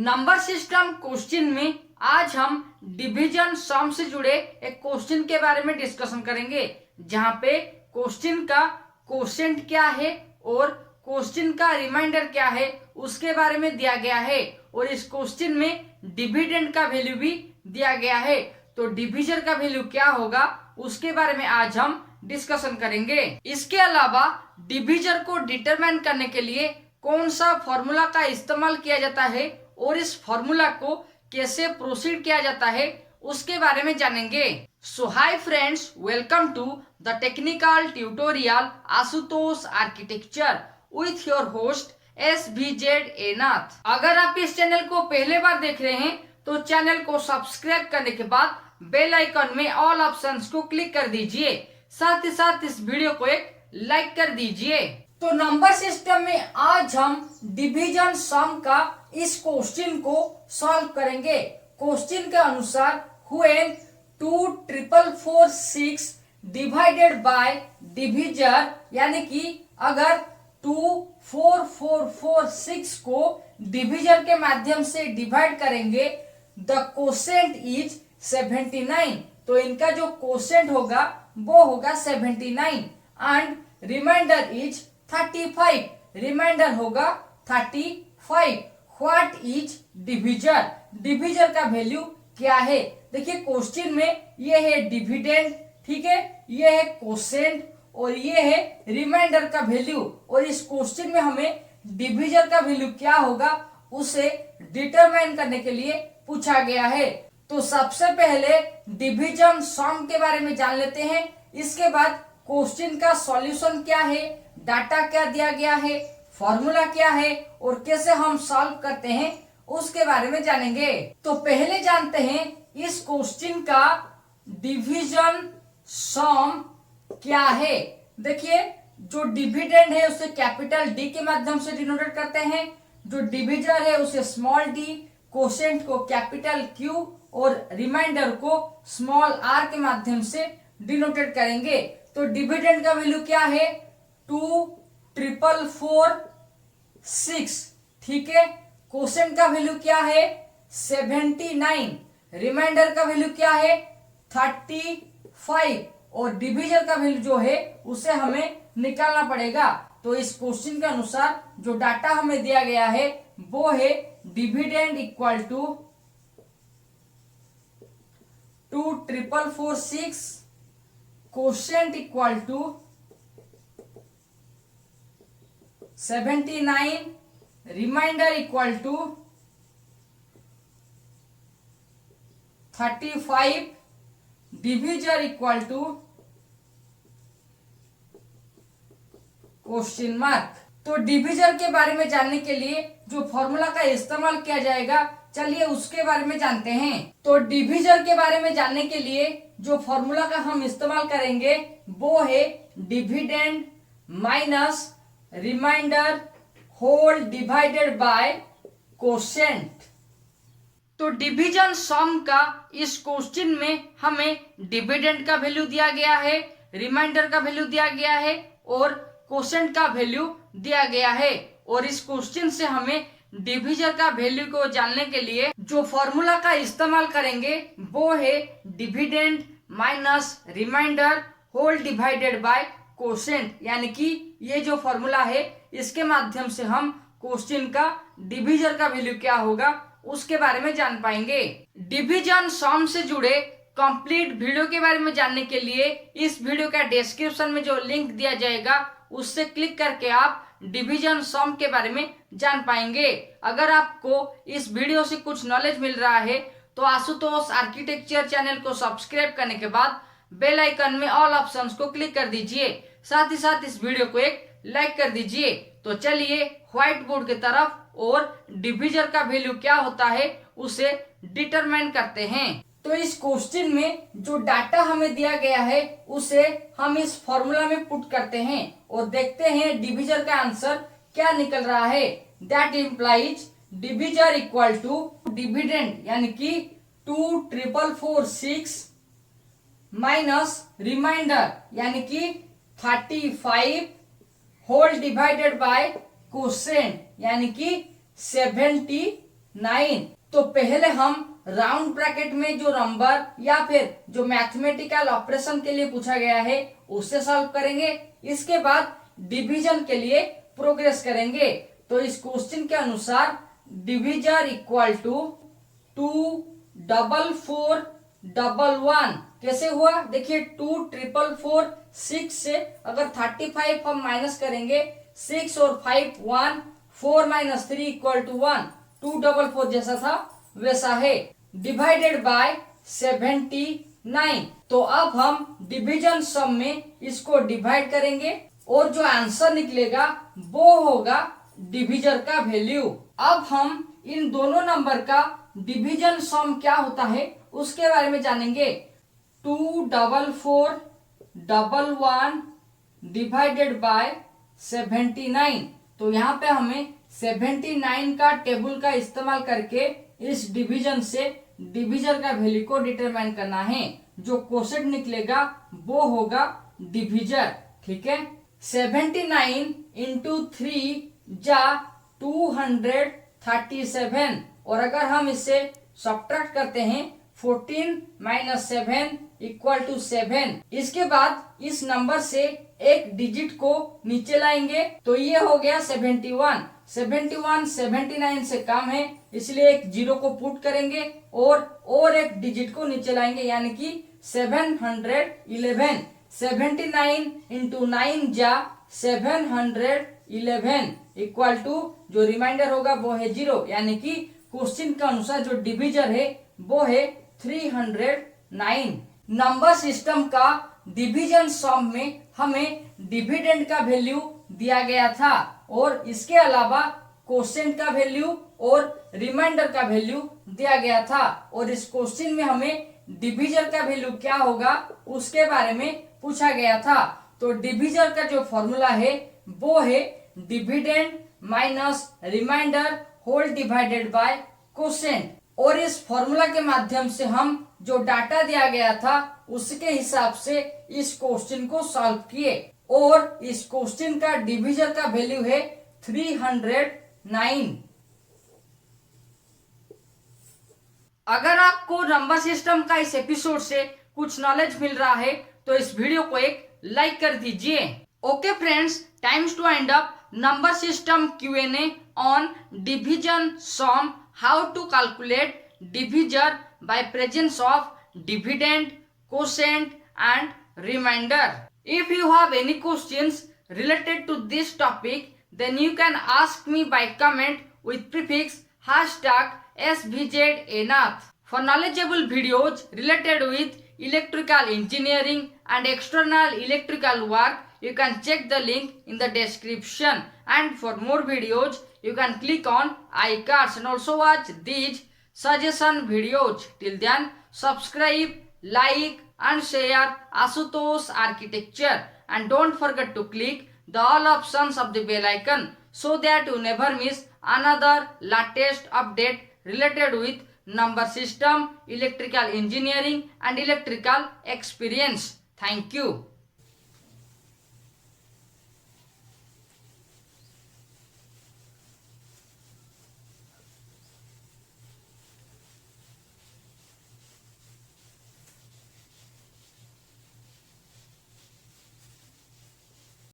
Number system question में आज हम डिवीजन सम से जुड़े एक क्वेश्चन के बारे में डिस्कशन करेंगे, जहां पे क्वेश्चन का क्वोशिएंट क्या है और क्वेश्चन का रिमाइंडर क्या है उसके बारे में दिया गया है। और इस क्वेश्चन में डिविडेंड का वैल्यू भी दिया गया है, तो डिविजन का वैल्यू क्या होगा उसके बारे में आज हम डिस्कशन करेंगे। इसके अलावा डिविजन को डिटरमाइन करने के लिए कौन सा फॉर्मूला का इस्तेमाल किया जाता है और इस फॉर्मूला को कैसे प्रोसीड किया जाता है उसके बारे में जानेंगे। So hi friends, welcome to the technical tutorial Ashutosh architecture with your host SVZ Nath. अगर आप इस चैनल को पहले बार देख रहे हैं तो चैनल को सब्सक्राइब करने के बाद बेल आइकन में ऑल ऑप्शंस को क्लिक कर दीजिए, साथ ही साथ इस वीडियो को एक लाइक कर दीजिए। तो नंबर सिस्टम में आज हम डिवीजन सम का इस क्वेश्चन को सॉल्व करेंगे। क्वेश्चन के अनुसार व्हेन 24446 डिवाइडेड बाय डिविजर, यानी कि अगर 24446 को डिविजर के माध्यम से डिवाइड करेंगे, द क्वोशिएंट इज 79, तो इनका जो क्वोशिएंट होगा वो होगा 79 एंड रिमाइंडर इज 35, रिमाइंडर होगा 35। व्हाट इज डिविजर, डिविजर का वैल्यू क्या है? देखिए क्वेश्चन में ये है डिविडेंड, ठीक है, ये है क्वोशिएंट और ये है रिमाइंडर का वैल्यू। और इस क्वेश्चन में हमें डिविजर का वैल्यू क्या होगा उसे डिटरमाइन करने के लिए पूछा गया है। तो सबसे पहले डिवीजन सम के बारे में जान लेते हैं, इसके बाद क्वेश्चन का सॉल्यूशन क्या है, डाटा क्या दिया गया है, फॉर्मूला क्या है और कैसे हम सॉल्व करते हैं उसके बारे में जानेंगे। तो पहले जानते हैं इस क्वेश्चन का डिवीजन सम क्या है। देखिए जो डिविडेंड है उसे कैपिटल डी के माध्यम से डिनोटेट करते हैं, जो डिविजर है उसे स्मॉल डी, क्वोशिएंट को कैपिटल क्यू और रिमाइंडर को स्मॉल आर के माध्यम से डिनोटेट करेंगे। तो डिविडेंड का वैल्यू क्या है 24446, ठीक है। क्वोशिएंट का वैल्यू क्या है 79, रिमाइंडर का वैल्यू क्या है 35 और डिविजन का वैल्यू जो है उसे हमें निकालना पड़ेगा। तो इस क्वेश्चन के अनुसार जो डाटा हमें दिया गया है वो है dividend equal to 24446, quotient equal to 79, remainder equal to 35, divisor equal to question mark. तो डिविजर के बारे में जानने के लिए जो फॉर्मूला का इस्तेमाल किया जाएगा, चलिए उसके बारे में जानते हैं। तो डिविजर के बारे में जानने के लिए जो फॉर्मूला का हम इस्तेमाल करेंगे वो है dividend minus remainder whole divided by quotient. तो डिवीजन सम का इस क्वेश्चन में हमें डिविडेंड का वैल्यू दिया गया है, रिमाइंडर का वैल्यू दिया गया है और क्वोशिएंट का वैल्यू दिया गया है। और इस क्वेश्चन से हमें डिविजन का वैल्यू को जानने के लिए जो फॉर्मूला का इस्तेमाल करेंगे वो है dividend minus remainder whole divided by quotient, यानी कि ये जो फॉर्मूला है इसके माध्यम से हम क्वेश्चन का डिविजन का वैल्यू क्या होगा उसके बारे में जान पाएंगे। डिवीजन सम से जुड़े कंप्लीट वीडियो के बारे में जानने के लिए इस वीडियो का डिस्क्रिप्शन में जो लिंक दिया जाएगा उससे क्लिक करके आप डिवीजन सम के बारे में जान पाएंगे। अगर आपको इस वीडियो से कुछ नॉलेज मिल रहा है तो आशुतोष आर्किटेक्चर चैनल को सब्सक्राइब करने के बाद बेल आइकन में ऑल ऑप्शंस को क्लिक कर दीजिए, साथ ही साथ इस वीडियो को एक लाइक कर दीजिए। तो चलिए व्हाइट बोर्ड की तरफ और डिविजन का वैल्यू क्या होता है उसे डिटरमाइन करते हैं। तो इस क्वेश्चन में जो डाटा हमें दिया गया है उसे हम इस फॉर्मूला में पुट करते हैं और देखते हैं डिविजन का आंसर क्या निकल रहा है। That implies division equal to dividend, यानी कि 24446 माइनस रिमाइंडर यानी कि 35 होल डिवाइडेड बाय क्वोशिएंट यानी कि 79 9। तो पहले हम राउंड ब्रैकेट में जो नंबर या फिर जो मैथमेटिकल ऑपरेशन के लिए पूछा गया है उससे सॉल्व करेंगे। इसके बाद डिवीजन के लिए प्रोग्रेस करेंगे। तो इस क्वेश्चन के अनुसार डिविजर इक्वल टू 24411 कैसे हुआ, देखिए 24446 से अगर 35 हम माइनस करेंगे 6 और 5 1 4 माइनस 3 इक्वल टू 1 244 जैसा था वैसा है। Divided by 79। तो अब हम डिवीजन सम में इसको डिवाइड करेंगे और जो आंसर निकलेगा वो होगा डिविजर का वैल्यू। अब हम इन दोनों नंबर का डिवीजन सम क्या होता है उसके बारे में जानेंगे। 24411 डिवाइडेड बाय 79। तो यहाँ पे हमें 79 का टेबल का इस्तेमाल करके इस डिवीजन से डिविजर का वैल्यू को डिटरमाइन करना है। जो क्वोशेंट निकलेगा वो होगा डिविजर। ठीक है, 79 इंटू 3 जा 237 और अगर हम इसे सब्ट्रैक्ट करते हैं 14 माइनस 7 इक्वल टू 7। इसके बाद इस नंबर से एक डिजिट को नीचे लाएंगे तो ये हो गया 71। 71 79 से कम है इसलिए एक जीरो को पुट करेंगे और एक डिजिट को नीचे लाएंगे यानी कि 711। 79 इंटू 9 जा 711 इक्वल टू जो रिमाइंडर होगा वो है 0 यानी कि क्वेश्चन के अनुसार जो डिविजर है वो है 309। नंबर सिस्टम का डिवीजन सम में हमें डिविडेंड का वैल्यू दिया गया था और इसके अलावा क्वोशेंट का वैल्यू और रिमाइंडर का वैल्यू दिया गया था और इस क्वेश्चन में हमें डिविजर का वैल्यू क्या होगा उसके बारे में पूछा गया था। तो डिविजर का जो फॉर्मूला है वो है dividend minus remainder whole divided by quotient और इस फॉर्मूला के माध्यम से हम जो डाटा दिया गया था उसके हिसाब से इस क्वेश्चन को सॉल्व किए और इस क्वेश्चन का डिविजर का वैल्यू है 309। अगर आपको नंबर सिस्टम का इस एपिसोड से कुछ नॉलेज मिल रहा है तो इस वीडियो को एक लाइक कर दीजिए। Okay friends, times to end up number system Q&A on division sum, how to calculate divisor by presence of dividend, quotient and remainder. If you have any questions related to this topic, then you can ask me by comment with prefix #SVZNath. For knowledgeable videos related with electrical engineering and external electrical work, you can check the link in the description. And for more videos, you can click on iCards and also watch these suggestion videos. Till then, subscribe, like and share Ashutosh Architecture. And don't forget to click the all options of the bell icon so that you never miss another latest update related with number system, electrical engineering and electrical experience. Thank you.